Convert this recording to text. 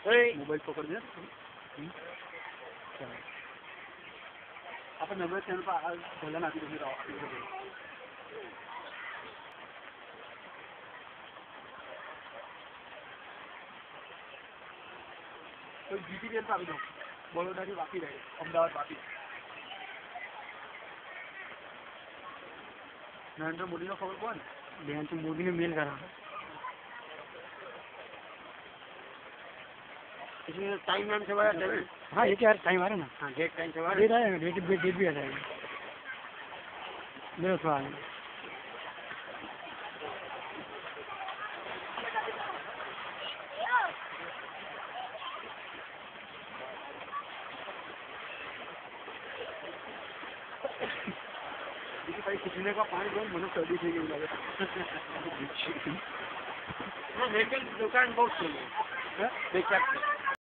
mobile पकड़ दिया आपण नंबर चॅनल भला नाती तुम्ही राहा तो जीटीवीएल पर दो बड़ोदा की वापी रहे अमदावाद वापी नरेंद्र मोदी का खबर कौन नरेंद्र मोदी ने मेल करा इसमें टाइम नाम से बड़ा टाइम हाँ ये क्या टाइम आ रहा है ना हाँ डेट टाइम से बड़ा डेट आया डेट भी आ जाएगा मेरे सवाल किसी का पानी बहुत मन सर्दी थी गई लगे दुकान बहुत सुंदर